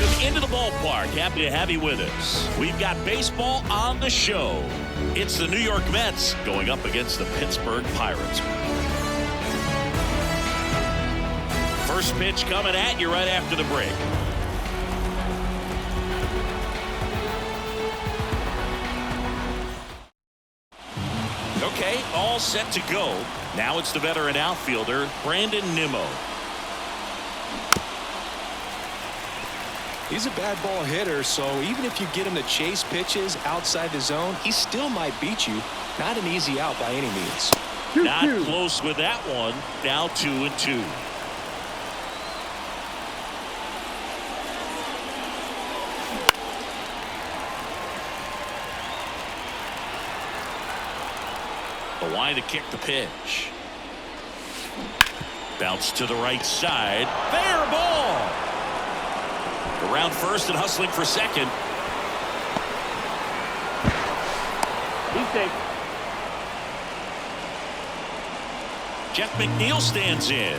welcome into the ballpark. Happy to have you with us. We've got baseball on the show. It's the New York Mets going up against the Pittsburgh Pirates. First pitch coming at you right after the break. Okay, all set to go. Now it's the veteran outfielder, Brandon Nimmo. He's a bad ball hitter, so even if you get him to chase pitches outside the zone, he still might beat you. Not an easy out by any means. Not close with that one. Now 2-2. The line to kick the pitch. Bounce to the right side. Fair ball. Around first and hustling for second. He's safe. Jeff McNeil stands in.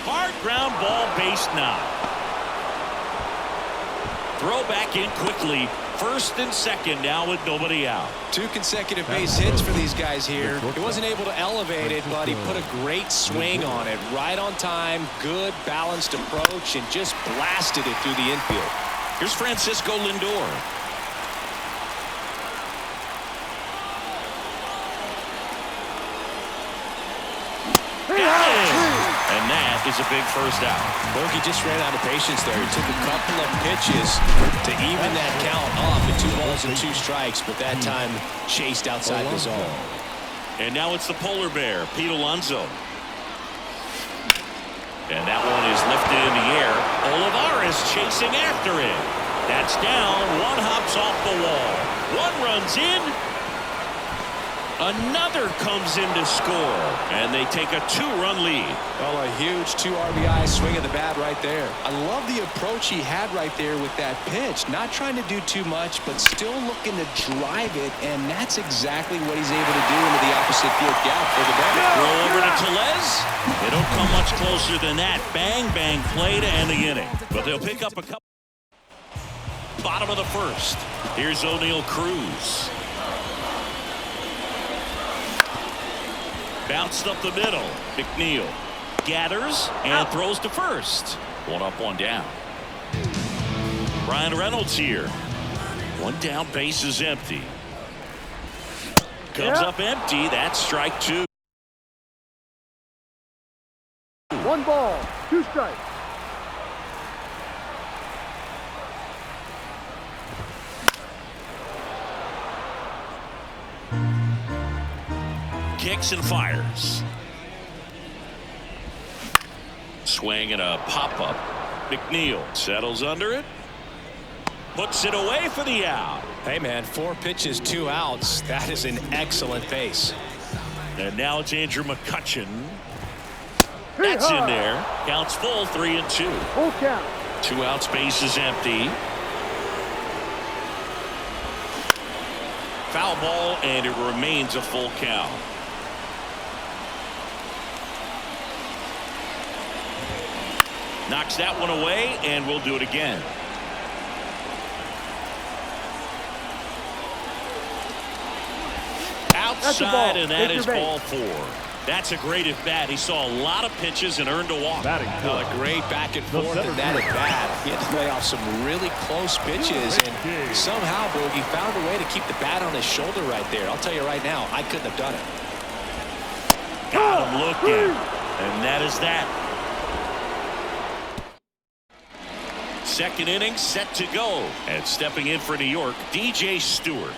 Hard ground ball, base knock. Throw back in quickly. First and second now with nobody out. 2 consecutive base hits for these guys here. He wasn't able to elevate it, but he put a great swing on it. Right on time, good balanced approach, and just blasted it through the infield. Here's Francisco Lindor. And that is a big first out. Bogey just ran out of patience there. He took a couple of pitches to even that count off at 2 balls and 2 strikes, but that time chased outside the zone. And now it's the polar bear, Pete Alonso. And that one is lifted in the air. Olivares chasing after it. That's down. One hops off the wall. One runs in. Another comes in to score, and they take a 2-run lead. Well, a huge 2 RBI swing of the bat right there. I love the approach he had right there with that pitch. Not trying to do too much, but still looking to drive it, and that's exactly what he's able to do into the opposite field gap for the bat. Throw over to Tellez. They don't come much closer than that. Bang, bang play to end the inning. But they'll pick up a couple. Bottom of the first. Here's O'Neal Cruz. Bounced up the middle. McNeil gathers and throws to first. 1 up, 1 down. Ryan Reynolds here. 1 down, base is empty. Comes up empty. That's strike 2. 1 ball, 2 strikes. Kicks and fires. Swing and a pop-up. McNeil settles under it. Puts it away for the out. Hey, man, 4 pitches, 2 outs. That is an excellent pace. And now it's Andrew McCutchen. That's in there. Counts full, 3-2. Full count. 2 outs, base is empty. Foul ball, and it remains a full count. Knocks that one away, and we'll do it again. Outside, and that is ball 4. That's a great at bat. He saw a lot of pitches and earned a walk. Well, a great back and forth in that at bat. He had to play off some really close pitches, and somehow Bogey found a way to keep the bat on his shoulder right there. I'll tell you right now, I couldn't have done it. Got him looking, and that is that. Second inning set to go, and stepping in for New York, DJ Stewart.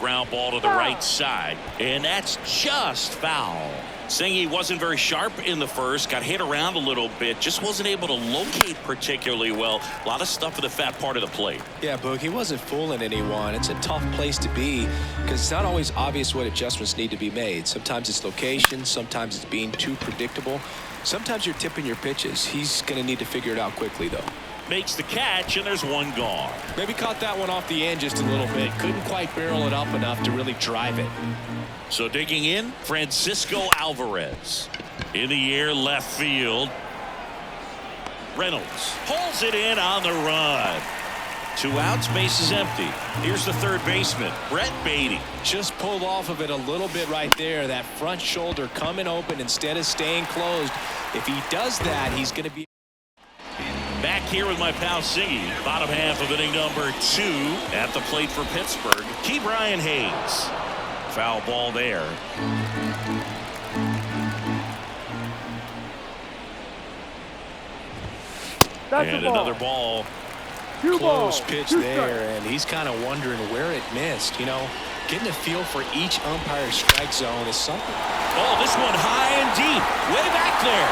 Ground ball to the right side, and that's just foul. Saying he wasn't very sharp in the first, got hit around a little bit, just wasn't able to locate particularly well. A lot of stuff at the fat part of the plate. Yeah, Boog, he wasn't fooling anyone. It's a tough place to be because it's not always obvious what adjustments need to be made. Sometimes it's location, sometimes it's being too predictable. Sometimes you're tipping your pitches. He's going to need to figure it out quickly, though. makes the catch, and there's one gone. Maybe caught that one off the end just a little bit. Couldn't quite barrel it up enough to really drive it. So digging in, Francisco Alvarez. In the air, left field. Reynolds pulls it in on the run. 2 outs, base is empty. Here's the third baseman, Brett Beatty. Just pulled off of it a little bit right there. That front shoulder coming open instead of staying closed. If he does that, he's going to be back here with my pal Siggy. Bottom half of inning number 2 at the plate for Pittsburgh. Key Brian Hayes. Foul ball there. And another ball. Close pitch there, and he's kind of wondering where it missed. You know, getting a feel for each umpire's strike zone is something. Oh, this one high and deep, way back there.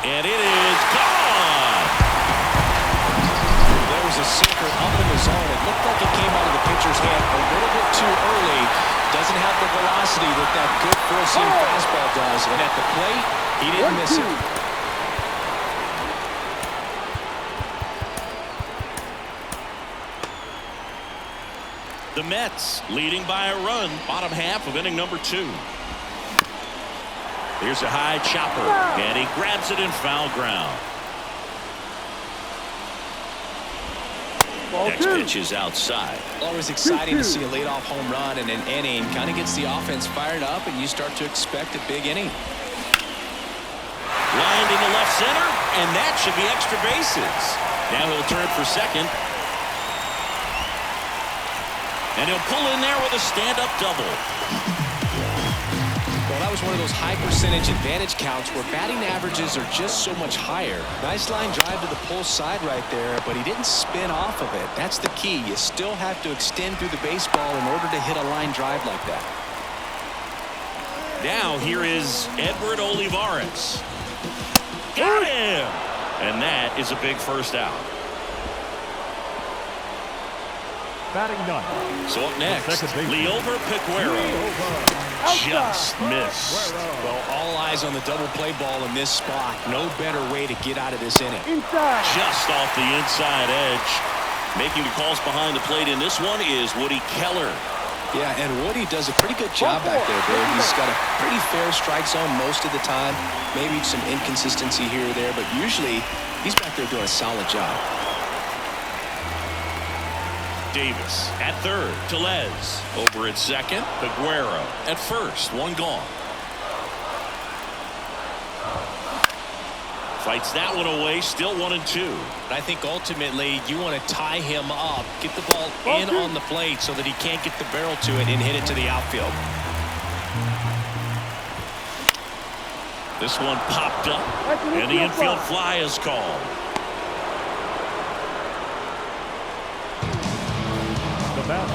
And it is gone. There was a sinker up in the zone. It looked like it came out of the pitcher's hand a little bit too early. Doesn't have the velocity that that good four-seam fastball does. And at the plate, he didn't miss it. The Mets leading by a run. Bottom half of inning number 2. Here's a high chopper, and he grabs it in foul ground. Next pitch is outside. Always exciting to see a leadoff home run in an inning. Kind of gets the offense fired up, and you start to expect a big inning. Lined into left center, and that should be extra bases. Now he'll turn for second. And he'll pull in there with a stand-up double. Well, that was one of those high percentage advantage counts where batting averages are just so much higher. Nice line drive to the pull side right there, but he didn't spin off of it. That's the key. You still have to extend through the baseball in order to hit a line drive like that. Now here is Edward Olivares. Got him! And that is a big first out. Batting none. So up next, Liover Peguero. Just missed. Well, all eyes on the double play ball in this spot. No better way to get out of this inning. Inside. Just off the inside edge. Making the calls behind the plate in this one is Woody Keller. Yeah, and Woody does a pretty good job back there, Dave. He's got a pretty fair strike zone most of the time. Maybe some inconsistency here or there, but usually he's back there doing a solid job. Davis at third. Tellez over at second. Peguero at first. One gone. Fights that one away. Still 1-2. I think ultimately you want to tie him up, get the ball in on the plate so that he can't get the barrel to it and hit it to the outfield. This one popped up, and the infield fly is called.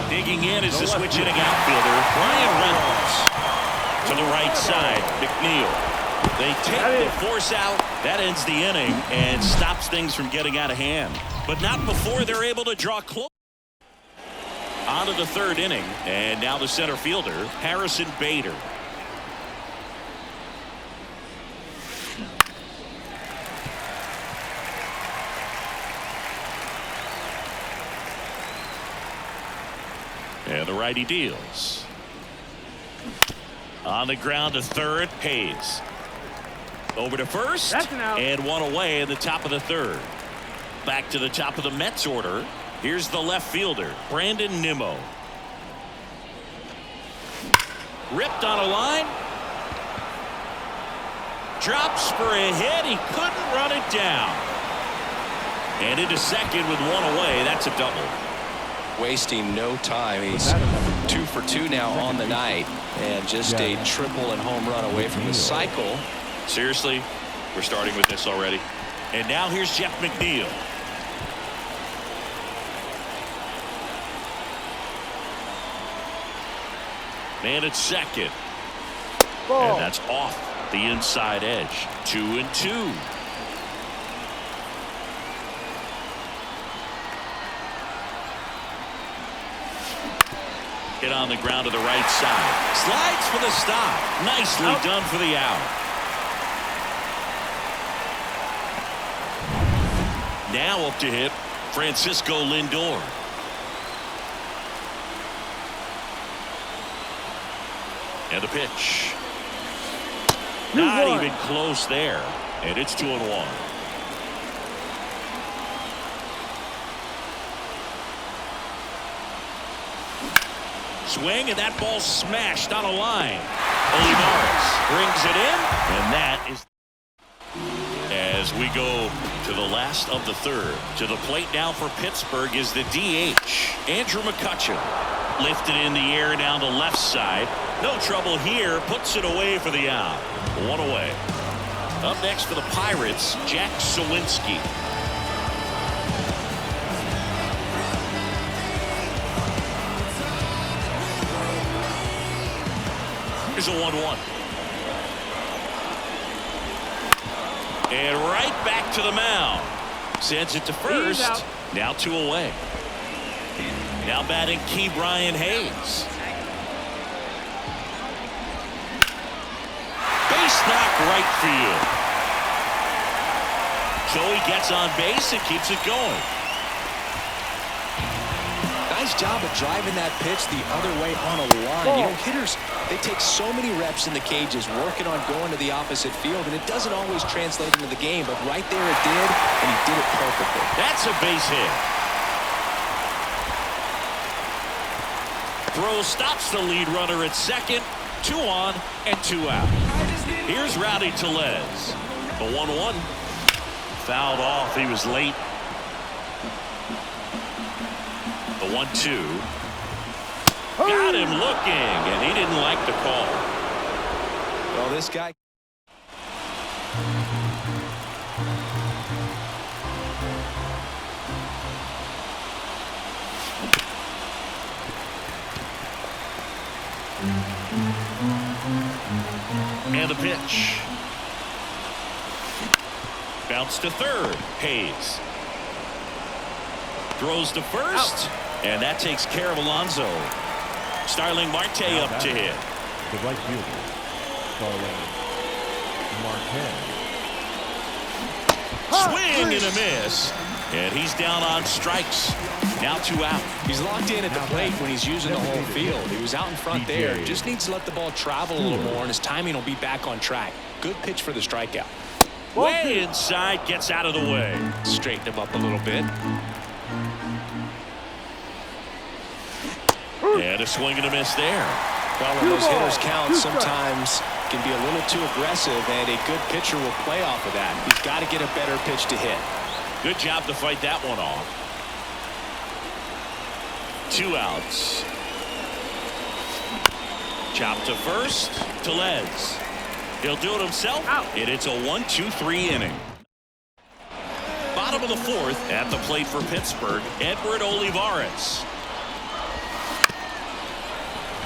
Digging in is the switch hitting outfielder, Brian Reynolds. To the right side, McNeil. They take the force out. That ends the inning and stops things from getting out of hand. But not before they're able to draw close. On to the third inning, and now the center fielder, Harrison Bader. And the righty deals. On the ground to third, Hayes. Over to first, and one away in the top of the third. Back to the top of the Mets order. Here's the left fielder, Brandon Nimmo. Ripped on a line. Drops for a hit. He couldn't run it down. And into second with one away. That's a double. Wasting no time. He's 2 for 2 now on the night, and just a triple and home run away from the cycle. Seriously, we're starting with this already. And now here's Jeff McNeil. Man at second. And that's off the inside edge. 2-2. Hit on the ground to the right side. Slides for the stop. Nicely done for the out. Now up to hit Francisco Lindor. And the pitch. Not even close there. And it's 2-1. Swing, and that ball smashed on a line. Olivares brings it in, and that is as we go to the last of the third. To the plate now for Pittsburgh is the DH, Andrew McCutchen. Lifted in the air down the left side. No trouble here. Puts it away for the out. One away. Up next for the Pirates, Jack Sawinski. Here's a 1-1. And right back to the mound. Sends it to first. Now 2 away. Now batting Key Brian Hayes. Base knock right field. So he gets on base and keeps it going. Nice job of driving that pitch the other way on a line. You know, hitters, they take so many reps in the cages working on going to the opposite field, and it doesn't always translate into the game, but right there it did, and he did it perfectly. That's a base hit. Throw stops the lead runner at second. 2 on and 2 out. Here's Rowdy Tellez. The 1-1. Fouled off. He was late. The 1-2. Got him looking, and he didn't like the call. Well, this guy. And the pitch. Bounce to third. Hayes. Throws to first. And that takes care of Alonso. Starling Marte up to hit. The right fielder, Starling Marte. Swing and a miss. And he's down on strikes. Now 2 out. He's locked in at the plate when he's using the whole field. He was out in front there. Just needs to let the ball travel a little more, and his timing will be back on track. Good pitch for the strikeout. Way inside, gets out of the way. Straighten him up a little bit. And a swing and a miss there. Well, when those hitters count, sometimes can be a little too aggressive, and a good pitcher will play off of that. He's got to get a better pitch to hit. Good job to fight that one off. 2 outs. Chop to first. Tellez. He'll do it himself. And it's a 1-2-3 inning. Bottom of the 4th at the plate for Pittsburgh, Edward Olivares.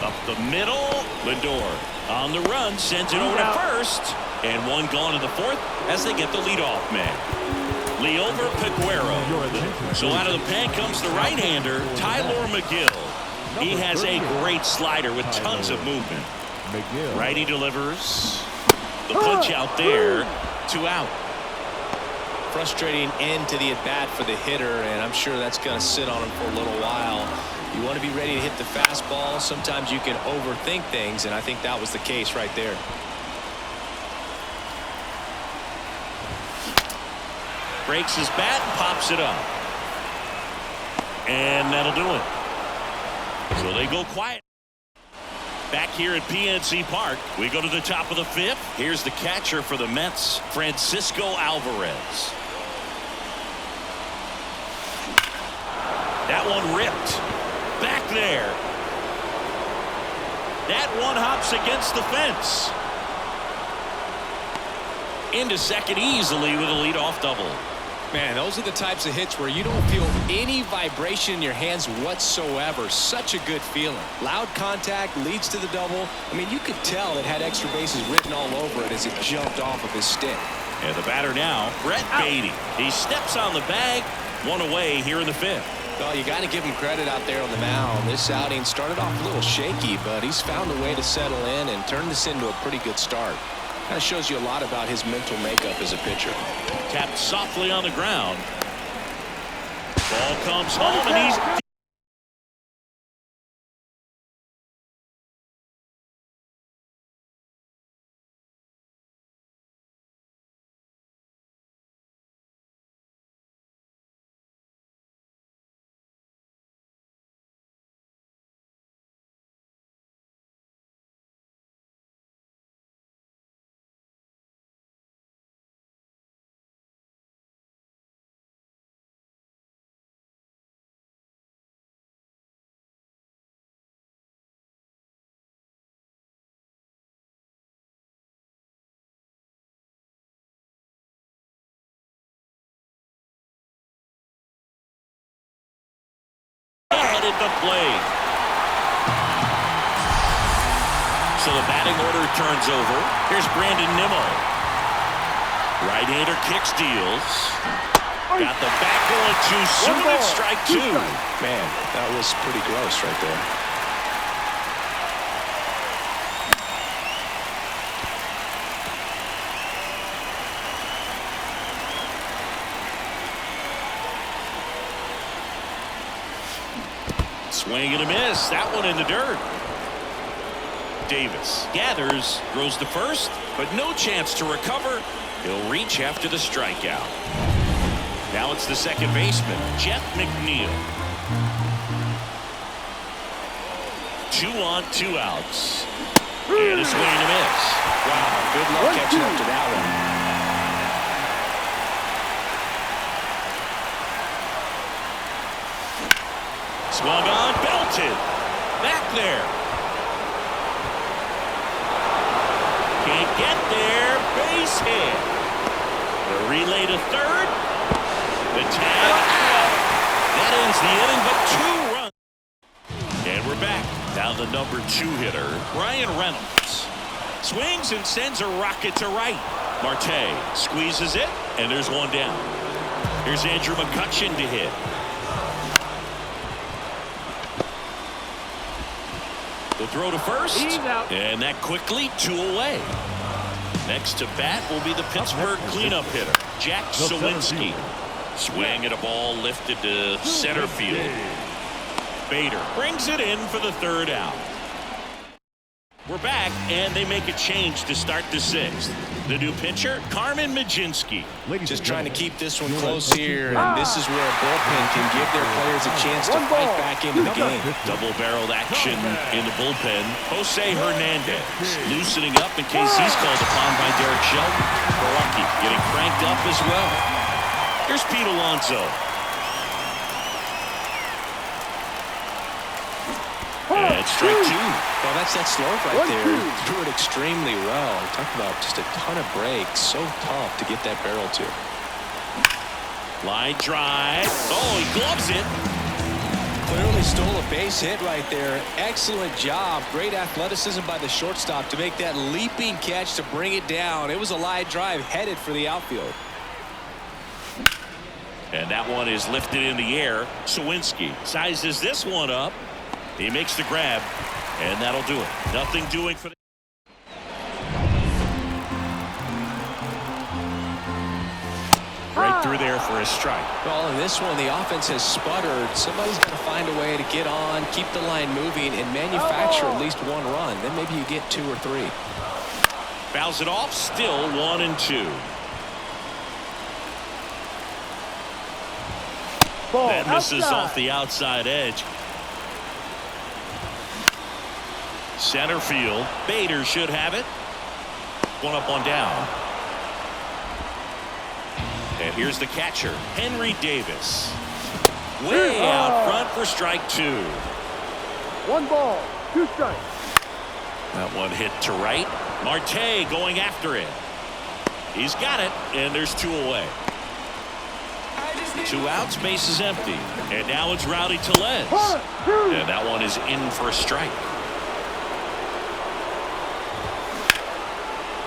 Up the middle. Lindor on the run. Sends it over to first. And 1 gone in the 4th as they get the leadoff man. Leover Peguero. So out of the pen comes the right-hander, Tyler McGill. He has a great slider with tons of movement. Righty delivers. The punch out there. 2 out. Frustrating end to the at-bat for the hitter, and I'm sure that's going to sit on him for a little while. You want to be ready to hit the fastball. Sometimes you can overthink things, and I think that was the case right there. Breaks his bat and pops it up. And that'll do it. So they go quiet. Back here at PNC Park, we go to the top of the 5th. Here's the catcher for the Mets, Francisco Alvarez. That one ripped. Back there. That one hops against the fence. Into second easily with a leadoff double. Man, those are the types of hits where you don't feel any vibration in your hands whatsoever. Such a good feeling. Loud contact leads to the double. I mean, you could tell it had extra bases written all over it as it jumped off of his stick. And the batter now, Brett Beatty. He steps on the bag. 1 away here in the 5th. Well, you got to give him credit out there on the mound. This outing started off a little shaky, but he's found a way to settle in and turn this into a pretty good start. Kind of shows you a lot about his mental makeup as a pitcher. Tapped softly on the ground. Ball comes home, and he's headed the plate. So the batting order turns over. Here's Brandon Nimmo. Right-hander kicks, deals. Got the back going too soon. It's strike 2. Man, that was pretty gross right there. Swing and a miss. That one in the dirt. Davis gathers, throws to first, but no chance to recover. He'll reach after the strikeout. Now it's the second baseman, Jeff McNeil. 2 on, 2 outs. And a swing and a miss. Wow, good luck catching up to that one. Swung on, belted. Back there. Can't get there. Base hit. The relay to third. The tag out. That ends the inning, but 2 runs. And we're back. Now the number 2 hitter, Ryan Reynolds. Swings and sends a rocket to right. Marte squeezes it, and there's one down. Here's Andrew McCutchen to hit. The throw to first, and that quickly 2 away. Next to bat will be the Pittsburgh cleanup hitter, Jack Sawinski. Swing at a ball lifted to center field. Bader brings it in for the 3rd out. We're back, and they make a change to start the 6th. The new pitcher, Carmen Majinski. Just trying to keep this one close here, and this is where a bullpen can give their players a chance to fight back into the game. Double-barreled action in the bullpen. Jose Hernandez loosening up in case he's called upon by Derek Shelton. Baraki getting cranked up as well. Here's Pete Alonso. And strike 2. Well, that's that slope right there. Threw it extremely well. Talk about just a ton of breaks. So tough to get that barrel to. Line drive. Oh, he gloves it. Clearly stole a base hit right there. Excellent job. Great athleticism by the shortstop to make that leaping catch to bring it down. It was a line drive headed for the outfield. And that one is lifted in the air. Sawinski sizes this one up. He makes the grab, and that'll do it. Nothing doing for the... Right through there for a strike. Well, in this one, the offense has sputtered. Somebody's got to find a way to get on, keep the line moving, and manufacture at least 1 run. Then maybe you get 2 or 3. Fouls it off, still 1 and 2. That misses off the outside edge. Center field. Bader should have it. 1 up, 1 down. And here's the catcher, Henry Davis. Way out front for strike 2. 1 ball, 2 strikes. That one hit to right. Marte going after it. He's got it, and there's 2 away. 2 outs, base is empty. And now it's Rowdy Tellez. And that one is in for a strike.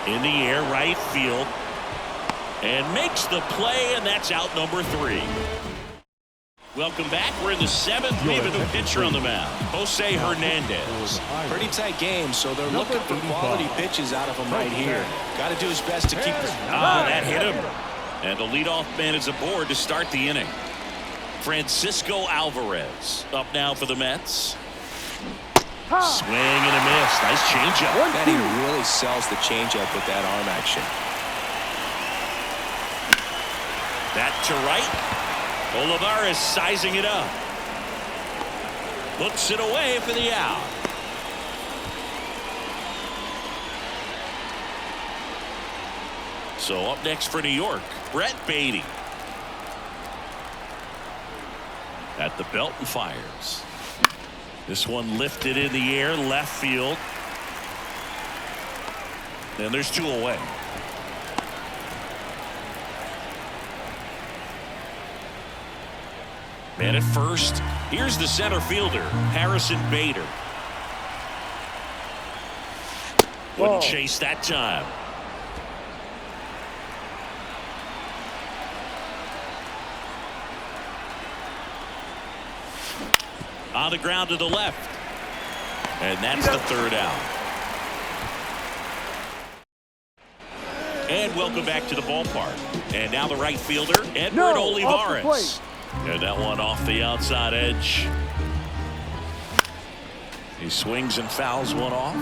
In the air, right field. And makes the play, and that's out number 3. Welcome back. We're in the 7th. We have a new pitcher on the mound, Jose Hernandez. Pretty tight game, so they're looking for quality pitches out of him right here. Got to do his best to keep this. That hit him. And the leadoff man is aboard to start the inning. Francisco Alvarez up now for the Mets. Ha! Swing and a miss. Nice changeup. And he really sells the changeup with that arm action. That to right. Olivares sizing it up. Looks it away for the out. So up next for New York, Brett Beatty. At the belt and fires. This one lifted in the air, left field. And there's 2 away. And at first, here's the center fielder, Harrison Bader. Wouldn't chase that time. On the ground to the left. And that's the 3rd out. And welcome back to the ballpark. And now the right fielder, Edward Olivares. And that one off the outside edge. He swings and fouls one off.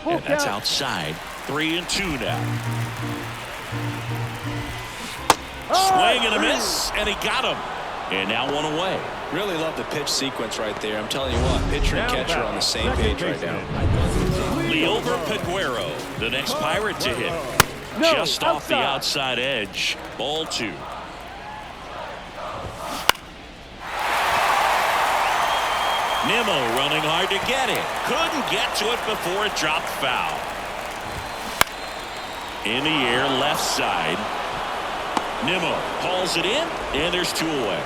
And that's outside. 3-2 now. Swing and a miss, and he got him. And now 1 away. Really love the pitch sequence right there. I'm telling you what, pitcher and catcher on the same page right now. Liover Peguero, the next Pirate to hit. Just off the outside edge. Ball 2. Nimmo running hard to get it. Couldn't get to it before it dropped foul. In the air, left side. Nimmo hauls it in, and there's 2 away.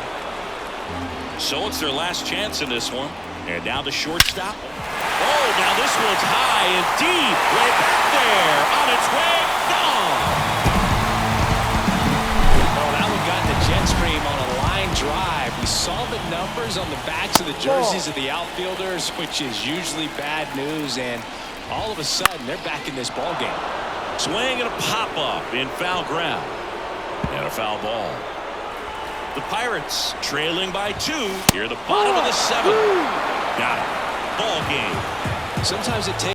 So it's their last chance in this one. And now the shortstop. Oh, now this one's high and deep. Way back there. On its way. Gone. Oh, that one got in the jet stream on a line drive. We saw the numbers on the backs of the jerseys of the outfielders, which is usually bad news. And all of a sudden, they're back in this ball game. Swing and a pop-up in foul ground. And a foul ball. The Pirates trailing by 2 here at the bottom of the 7th. Got it. Ball game. Sometimes it takes